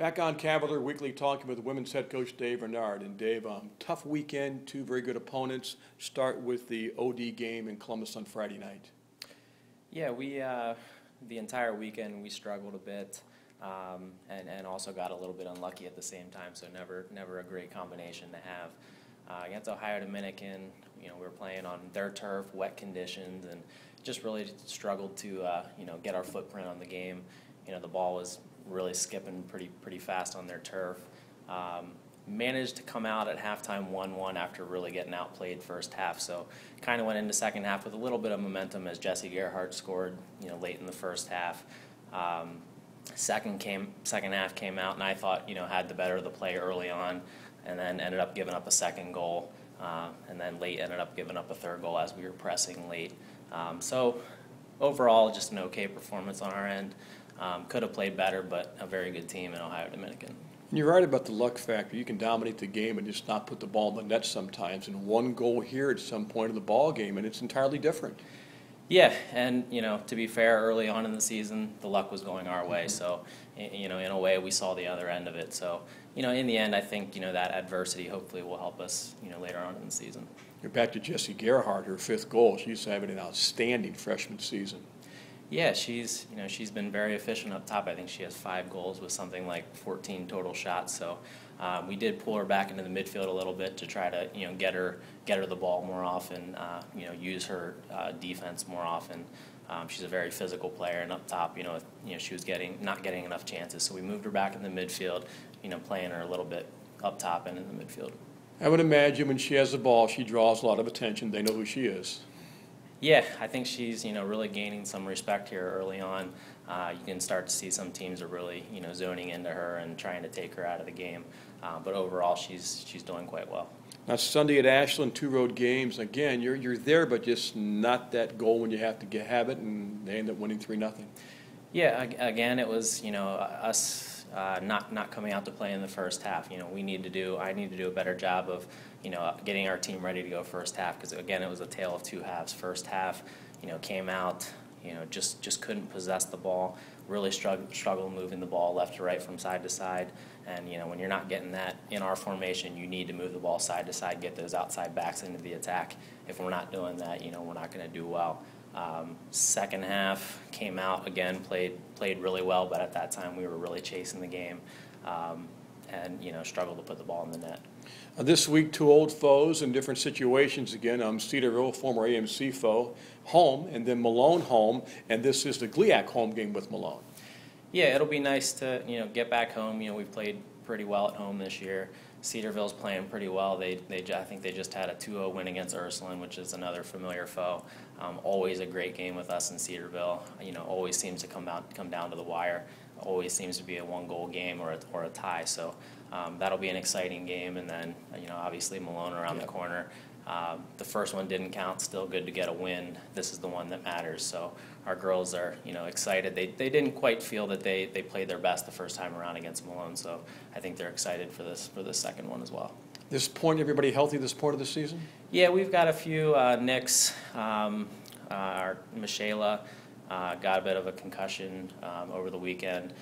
Back on Cavalier Weekly, talking with women's head coach Dave Renard. And Dave, tough weekend, two very good opponents. Start with the OD game in Columbus on Friday night. Yeah, the entire weekend we struggled a bit, and also got a little bit unlucky at the same time. So never a great combination to have. Against Ohio Dominican, we were playing on their turf, wet conditions, and just really struggled to get our footprint on the game. The ball was really skipping pretty fast on their turf. Managed to come out at halftime 1-1 after really getting outplayed first half. So kind of went into second half with a little bit of momentum as Jessie Gerhardt scored late in the first half. Second half came out, and I thought had the better of the play early on, and then ended up giving up a second goal, and then late ended up giving up a third goal as we were pressing late. So overall, just an okay performance on our end. Could have played better, but a very good team in Ohio Dominican. You're right about the luck factor. You can dominate the game and just not put the ball in the net sometimes. And one goal here at some point of the ball game, and it's entirely different. Yeah, and to be fair, early on in the season, the luck was going our way. So, in a way, we saw the other end of it. So, in the end, I think that adversity hopefully will help us, later on in the season. You're back to Jessie Gerhardt, her fifth goal. She's having an outstanding freshman season. Yeah, she's been very efficient up top. I think she has 5 goals with something like 14 total shots. So we did pull her back into the midfield a little bit to try to get her the ball more often. Use her defense more often. She's a very physical player, and up top, she was not getting enough chances. So we moved her back in the midfield, playing her a little bit up top and in the midfield. I would imagine when she has the ball, she draws a lot of attention. They know who she is. Yeah, I think she's really gaining some respect here early on. You can start to see some teams are really zoning into her and trying to take her out of the game. But overall, she's doing quite well. Now Sunday at Ashland, 2 road games. Again, you're there, but just not that goal when you have to have it, and they end up winning 3-0. Yeah, again, it was us not coming out to play in the first half. I need to do a better job of getting our team ready to go first half, because again, it was a tale of two halves. First half, came out, just couldn't possess the ball. Really struggled moving the ball left to right from side to side. And when you're not getting that in our formation, you need to move the ball side to side, get those outside backs into the attack. If we're not doing that, we're not going to do well. Second half came out again, played really well, but at that time we were really chasing the game, and struggled to put the ball in the net. This week, 2 old foes in different situations again. Cedarville, former AMC foe, home, and then Malone home, and this is the GLIAC home game with Malone. Yeah, it'll be nice to get back home. We've played pretty well at home this year. Cedarville's playing pretty well. I think they just had a 2-0 win against Ursuline, which is another familiar foe. Always a great game with us in Cedarville. Always seems to come down to the wire. Always seems to be a 1-goal game or a tie. So that'll be an exciting game. And then obviously Malone around the corner. The first one didn't count. Still good to get a win. This is the one that matters. So our girls are excited. They didn't quite feel that they played their best the first time around against Malone. So I think they're excited for this second one as well. This point, everybody healthy this point of the season? Yeah, we've got a few nicks. Our Michaela got a bit of a concussion over the weekend,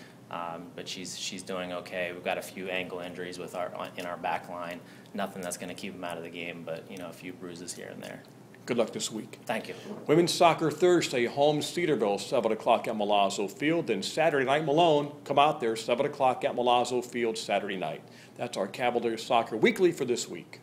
but she's doing okay. We've got a few ankle injuries in our back line. Nothing that's going to keep them out of the game, but a few bruises here and there. Good luck this week. Thank you. Women's soccer Thursday, home Cedarville, 7 o'clock at Milazzo Field. Then Saturday night, Malone, come out there, 7 o'clock at Milazzo Field Saturday night. That's our Cavaliers Soccer Weekly for this week.